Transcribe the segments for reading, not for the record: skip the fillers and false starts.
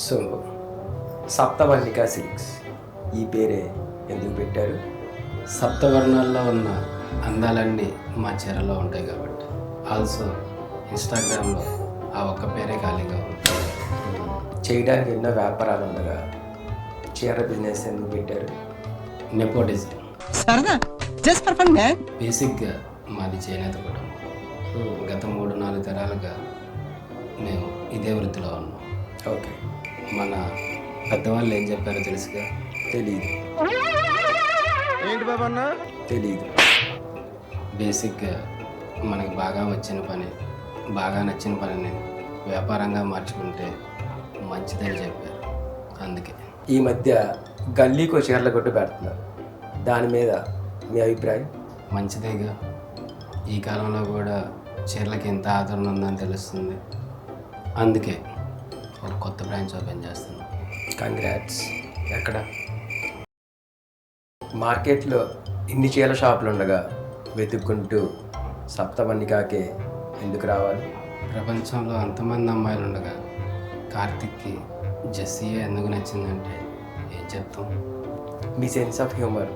So సప్తవర్ణిక silks ఈ పేరే ఎందుకు పెట్టారు? సప్తవర్ణాల్లో ఉన్న అందాలన్నీ మా చీరలో ఉంటాయి కాబట్టి. ఆల్సో ఇన్స్టాగ్రామ్లో ఆ ఒక్క పేరే ఖాళీగా ఉంది. చేయడానికి ఎన్నో వ్యాపారాలు ఉండగా చీర బిజినెస్ ఎందుకు పెట్టారు? నెపోటిజం. సరదా జస్ట్ ఫర్ ఫన్ మ్యాన్. బేసిక్గా మాది చేనేత కుటుంబం. గత 3-4 తరాలుగా మేము ఇదే వృత్తిలో ఉన్నాం. ఓకే, మన పెద్దవాళ్ళు ఏం చెప్పారో తెలుసుగా. తెలీదు. ఏంటి బాబా అన్న? తెలీదు. బేసిక్గా మనకి బాగా వచ్చిన పని, బాగా నచ్చిన పనిని వ్యాపారంగా మార్చుకుంటే మంచిదని చెప్పారు. అందుకే ఈ మధ్య గల్లీకో చీరల కొట్టు పెడుతున్నారు. దాని మీద మీ అభిప్రాయం? మంచిదేగా. ఈ కాలంలో కూడా చీరలకి ఎంత ఆదరణ ఉందని తెలుస్తుంది. అందుకే ఒక కొత్త బ్రాంచ్ ఓపెన్ చేస్తున్నాం. కంగ్రాట్స్. ఎక్కడ? మార్కెట్లో ఇన్ని చీరల షాపులు ఉండగా వెతుక్కుంటూ సప్తవర్ణికాకే ఎందుకు రావాలి? ప్రపంచంలో అంతమంది అమ్మాయిలు ఉండగా కార్తిక్కి జెస్సీయే ఎందుకు నచ్చిందంటే ఏం చెప్తాం? మీ సెన్స్ ఆఫ్ హ్యూమర్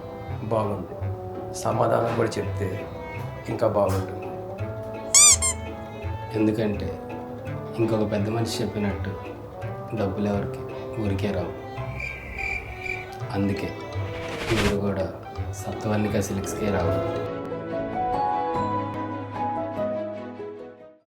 బాగుంది. సమాధానం కూడా చెప్తే ఇంకా బాగుంటుంది. ఎందుకంటే ఇంకొక పెద్ద మనిషి చెప్పినట్టు డబ్బులు ఎవరికి ఊరికే రావు. అందుకే మీరు కూడా సప్తవర్ణిక సిల్క్స్కే రావాలి.